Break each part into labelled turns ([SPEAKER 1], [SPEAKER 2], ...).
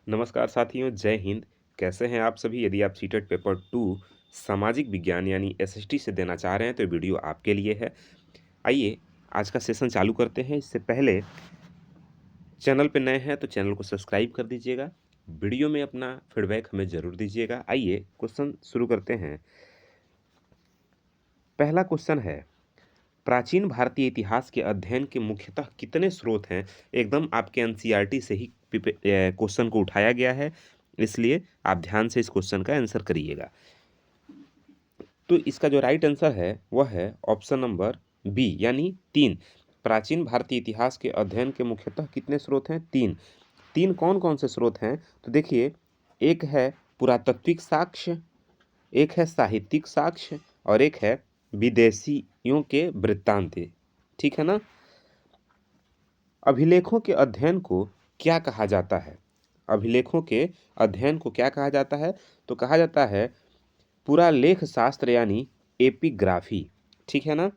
[SPEAKER 1] नमस्कार साथियों, जय हिंद। कैसे हैं आप सभी? यदि आप सीटेट पेपर 2 सामाजिक विज्ञान यानी एसएसटी से देना चाह रहे हैं तो ये वीडियो आपके लिए है। आइए आज का सेशन चालू करते हैं। इससे पहले चैनल पे नए हैं तो चैनल को सब्सक्राइब कर दीजिएगा। वीडियो में अपना फीडबैक हमें ज़रूर दीजिएगा। आइए क्वेश्चन शुरू करते हैं। पहला क्वेश्चन है, प्राचीन भारतीय इतिहास के अध्ययन के मुख्यतः कितने स्रोत हैं? एकदम आपके एनसीईआरटी से ही क्वेश्चन को उठाया गया है, इसलिए आप ध्यान से इस क्वेश्चन का आंसर करिएगा। तो इसका जो राइट आंसर है वह है ऑप्शन नंबर बी यानी 3। प्राचीन भारतीय इतिहास के अध्ययन के मुख्यतः कितने स्रोत हैं? 3। 3 कौन कौन से स्रोत हैं? तो देखिए, एक है पुरातात्विक साक्ष्य, एक है साहित्यिक साक्ष्य और एक है विदेशियों के वृत्तांत। ठीक है ना? अभिलेखों के अध्ययन को क्या कहा जाता है? अभिलेखों के अध्ययन को क्या कहा जाता है? तो कहा जाता है पुरालेख शास्त्र यानी एपिग्राफी। ठीक है ना?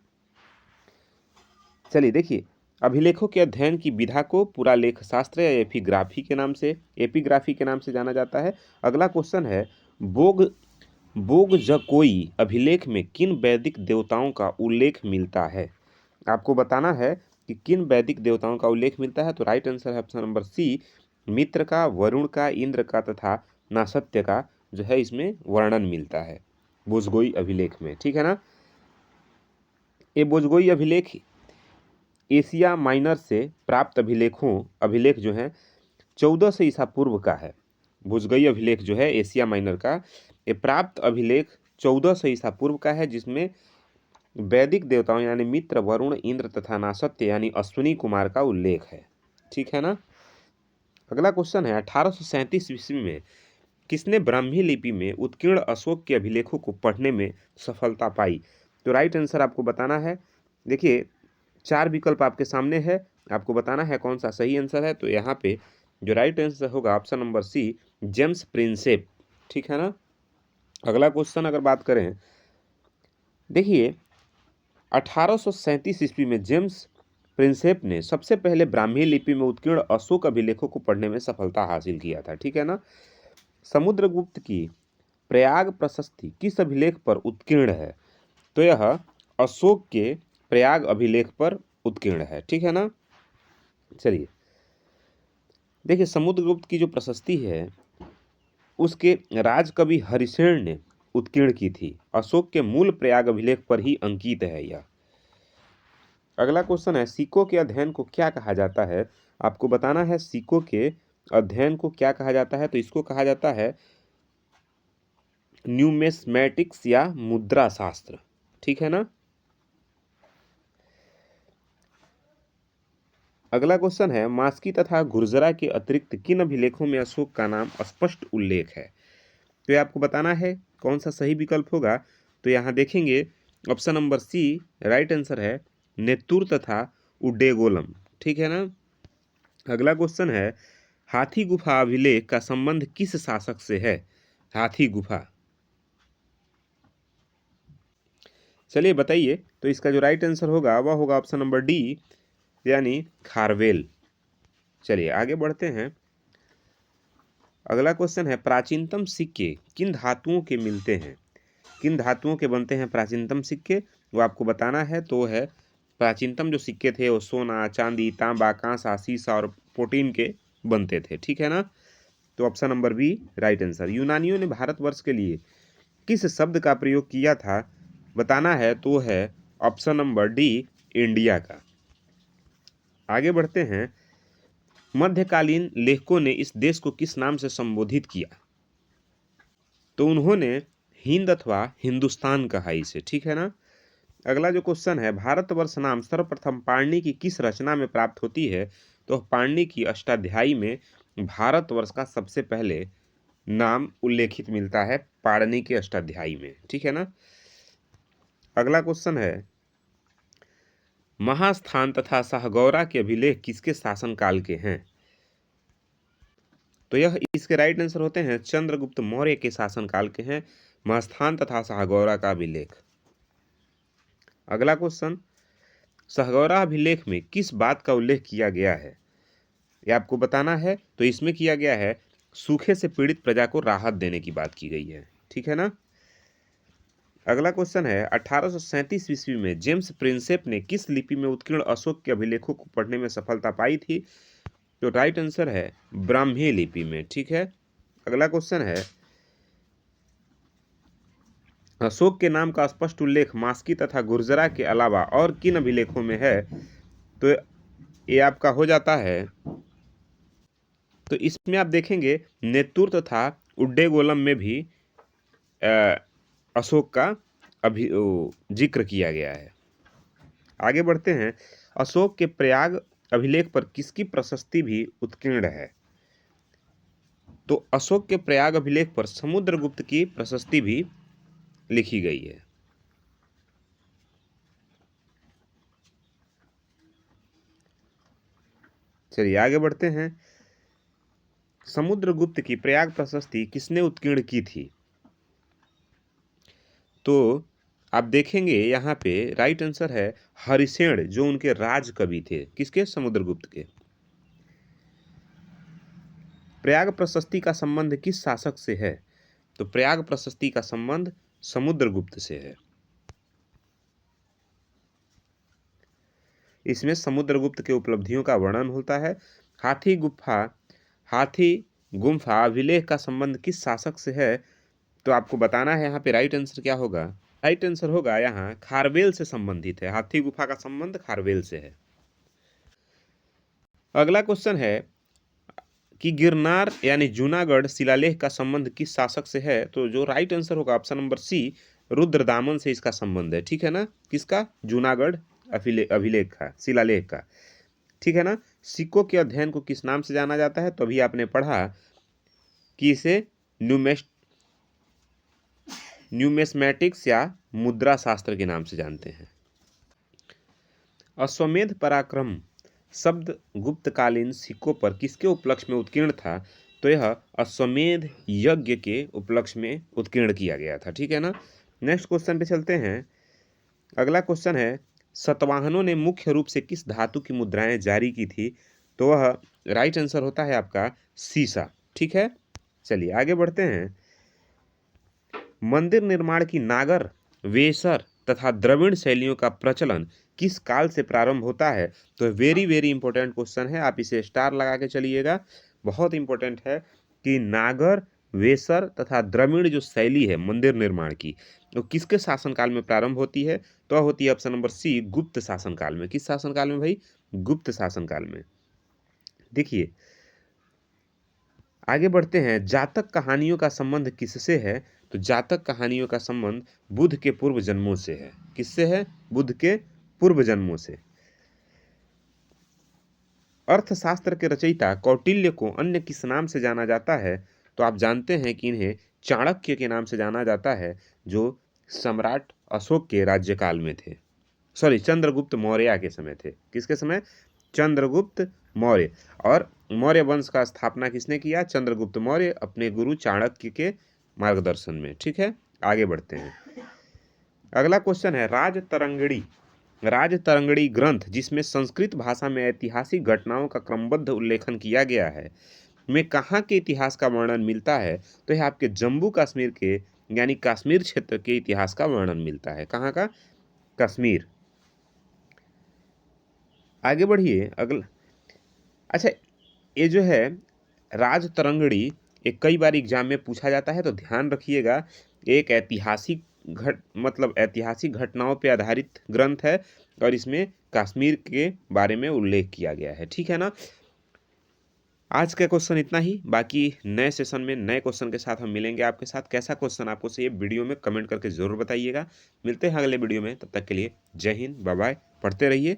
[SPEAKER 1] चलिए देखिए, अभिलेखों के अध्ययन की विधा को पुरालेख शास्त्र या एपिग्राफी के नाम से जाना जाता है। अगला क्वेश्चन है, बोग बोगजकोई अभिलेख में किन वैदिक देवताओं का उल्लेख मिलता है? आपको बताना है कि किन वैदिक देवताओं का उल्लेख मिलता है। तो राइट आंसर है ऑप्शन नंबर सी, मित्र का, वरुण का, इंद्र का तथा नासत्य का जो है इसमें वर्णन मिलता है बोझगोई अभिलेख में। ठीक है ना? ये बोझगोई अभिलेख एशिया माइनर से प्राप्त अभिलेख जो है 1400 ईसा पूर्व का है। भुजगई अभिलेख जो है एशिया माइनर का, ये प्राप्त अभिलेख 1400 ईसा पूर्व का है, जिसमें वैदिक देवताओं यानी मित्र, वरुण, इंद्र तथा नासत्य यानी अश्विनी कुमार का उल्लेख है। ठीक है ना? अगला क्वेश्चन है, 1837 ईस्वी में किसने ब्राह्मी लिपि में उत्कीर्ण अशोक के अभिलेखों को पढ़ने में सफलता पाई? तो राइट आंसर आपको बताना है। देखिए, 4 विकल्प आपके सामने है, आपको बताना है कौन सा सही आंसर है। तो यहाँ पे जो राइट आंसर होगा option number C, James Prinsep. ठीक है ना? अगला क्वेश्चन अगर बात करें, देखिए 1837 ईस्वी में जेम्स प्रिंसेप ने सबसे पहले ब्राह्मी लिपि में उत्कीर्ण अशोक अभिलेखों को पढ़ने में सफलता हासिल किया था। ठीक है ना? समुद्रगुप्त की प्रयाग प्रशस्ति किस अभिलेख पर उत्कीर्ण है? तो यह अशोक के प्रयाग अभिलेख पर उत्कीर्ण है। ठीक है ना? चलिए देखिए, समुद्रगुप्त की जो प्रशस्ति है उसके राजकवि हरिसेन ने उत्कीर्ण की थी। अशोक के मूल प्रयाग अभिलेख पर ही अंकित है यह। अगला क्वेश्चन है, सिक्कों के अध्ययन को क्या कहा जाता है? आपको बताना है सिक्कों के अध्ययन को क्या कहा जाता है। तो इसको कहा जाता है न्यूमिस्मैटिक्स या मुद्रा शास्त्र। ठीक है ना? अगला क्वेश्चन है, मास्की तथा गुर्जरा के अतिरिक्त किन अभिलेखों में अशोक का नाम स्पष्ट उल्लेख है? तो ये आपको बताना है कौन सा सही विकल्प होगा। तो यहाँ देखेंगे option number C right answer है, नेत्तुर तथा उड्डेगोलम। ठीक है ना? अगला क्वेश्चन है, हाथी गुफा अभिलेख का संबंध किस शासक से है? हाथी गुफा, चलिए बताइए। तो इसका जो राइट आंसर होगा वह होगा ऑप्शन नंबर डी यानी खारवेल। चलिए आगे बढ़ते हैं। अगला क्वेश्चन है, प्राचीनतम सिक्के किन धातुओं के मिलते हैं? किन धातुओं के बनते हैं प्राचीनतम सिक्के? वो आपको बताना है। तो है प्राचीनतम जो सिक्के थे वो सोना, चांदी, तांबा, कांसा, सीसा और प्रोटीन के बनते थे। ठीक है ना? तो option number B right answer. यूनानियों ने भारतवर्ष के लिए किस शब्द का प्रयोग किया था? बताना है। तो है ऑप्शन नंबर डी इंडिया का। आगे बढ़ते हैं, मध्यकालीन लेखकों ने इस देश को किस नाम से संबोधित किया? तो उन्होंने हिंद अथवा हिंदुस्तान कहा इसे। ठीक है ना? अगला जो क्वेश्चन है, भारतवर्ष नाम सर्वप्रथम पाणिनि की किस रचना में प्राप्त होती है? तो पाणिनि की अष्टाध्यायी में भारतवर्ष का सबसे पहले नाम उल्लेखित मिलता है, पाणिनि के अष्टाध्यायी में। ठीक है ना? अगला क्वेश्चन है, महास्थान तथा साहगौरा के अभिलेख किसके शासनकाल के हैं? तो यह इसके राइट आंसर होते हैं चंद्रगुप्त मौर्य के शासनकाल के हैं महास्थान तथा साहगौरा का अभिलेख। अगला क्वेश्चन, साहगौरा अभिलेख में किस बात का उल्लेख किया गया है? यह आपको बताना है। तो इसमें किया गया है सूखे से पीड़ित प्रजा को राहत देने की बात की गई है। ठीक है ना। अगला क्वेश्चन है 1837 ईस्वी में जेम्स प्रिंसेप ने किस लिपि में उत्कीर्ण अशोक के अभिलेखों को पढ़ने में सफलता पाई थी? तो राइट आंसर है ब्राह्मी लिपि में। ठीक है। अगला क्वेश्चन है अशोक के नाम का स्पष्ट उल्लेख मास्की तथा गुर्जरा के अलावा और किन अभिलेखों में है? तो ये आपका हो जाता है, तो इसमें आप देखेंगे नेतुर तथा उड्डेगोलम में भी अशोक का जिक्र किया गया है। आगे बढ़ते हैं। अशोक के प्रयाग अभिलेख पर किसकी प्रशस्ति भी उत्कीर्ण है? तो अशोक के प्रयाग अभिलेख पर समुद्रगुप्त की प्रशस्ति भी लिखी गई है। चलिए आगे बढ़ते हैं। समुद्रगुप्त की प्रयाग प्रशस्ति किसने उत्कीर्ण की थी? तो आप देखेंगे यहाँ पे राइट आंसर है हरिसेन, जो उनके राज कवि थे। किसके? समुद्रगुप्त के। प्रयाग प्रशस्ति का संबंध किस शासक से है? तो प्रयाग प्रशस्ति का संबंध समुद्रगुप्त से है। इसमें समुद्रगुप्त के उपलब्धियों का वर्णन होता है। हाथी गुम्फा अभिलेख का संबंध किस शासक से है? तो आपको बताना है यहाँ पे राइट आंसर क्या होगा। राइट आंसर होगा यहाँ खारवेल से संबंधित है। हाथी गुफा का संबंध खारवेल से है। अगला क्वेश्चन है कि गिरनार यानी जूनागढ़ शिलालेख का संबंध किस शासक से है? तो जो राइट आंसर होगा ऑप्शन नंबर सी, रुद्रदामन से इसका संबंध है। ठीक है ना। किसका? जूनागढ़ अभिलेख का, शिलालेख का। ठीक है ना। सिक्कों के अध्ययन को किस नाम से जाना जाता है? तो अभी आपने पढ़ा कि इसे न्यूमेस्मेटिक्स या मुद्रा शास्त्र के नाम से जानते हैं। अश्वमेध पराक्रम शब्द गुप्तकालीन सिक्कों पर किसके उपलक्ष्य में उत्कीर्ण था? तो यह अश्वमेध यज्ञ के उपलक्ष्य में उत्कीर्ण किया गया था। ठीक है ना। नेक्स्ट क्वेश्चन पे चलते हैं। अगला क्वेश्चन है सतवाहनों ने मुख्य रूप से किस धातु की मुद्राएं जारी की थी? तो वह राइट आंसर होता है आपका सीसा। ठीक है। चलिए आगे बढ़ते हैं। मंदिर निर्माण की नागर, वेसर तथा द्रविड़ शैलियों का प्रचलन किस काल से प्रारंभ होता है? तो वेरी वेरी इंपॉर्टेंट क्वेश्चन है, आप इसे स्टार लगा के चलिएगा। बहुत इंपॉर्टेंट है कि नागर, वेसर तथा द्रविड़ जो शैली है मंदिर निर्माण की, तो किसके शासनकाल में प्रारंभ होती है? तो होती है ऑप्शन नंबर सी, गुप्त शासनकाल में। किस शासनकाल में भाई? गुप्त शासनकाल में। देखिए आगे बढ़ते हैं। जातक कहानियों का संबंध किससे है? तो जातक कहानियों का संबंध बुद्ध के पूर्व जन्मों से है। किससे है? बुद्ध के पूर्व जन्मों से। अर्थशास्त्र के रचयिता कौटिल्य को अन्य किस नाम से जाना जाता है? तो आप जानते हैं कि इन्हें चाणक्य के नाम से जाना जाता है, जो सम्राट अशोक के राज्यकाल में थे। सॉरी, चंद्रगुप्त मौर्य के समय थे। किसके समय? चंद्रगुप्त मौर्य। और मौर्य वंश का स्थापना किसने किया? चंद्रगुप्त मौर्य, अपने गुरु चाणक्य के मार्गदर्शन में। ठीक है। आगे बढ़ते हैं। अगला क्वेश्चन है राजतरंगिणी ग्रंथ, जिसमें संस्कृत भाषा में ऐतिहासिक घटनाओं का क्रमबद्ध उल्लेखन किया गया है, में कहाँ के इतिहास का वर्णन मिलता है? तो यह आपके जम्मू कश्मीर के यानी कश्मीर क्षेत्र के इतिहास का वर्णन मिलता है। कहाँ का? कश्मीर। आगे बढ़िए। अगला अच्छा, ये जो है राजतरंगिणी, एक कई बार एग्जाम में पूछा जाता है, तो ध्यान रखिएगा। एक ऐतिहासिक ऐतिहासिक घटनाओं पे आधारित ग्रंथ है और इसमें कश्मीर के बारे में उल्लेख किया गया है। ठीक है ना। आज का क्वेश्चन इतना ही। बाकी नए सेशन में नए क्वेश्चन के साथ हम मिलेंगे आपके साथ। कैसा क्वेश्चन आपको चाहिए वीडियो में कमेंट करके जरूर बताइएगा। मिलते हैं अगले वीडियो में, तब तक के लिए जय हिंद, बाय बाय। पढ़ते रहिए।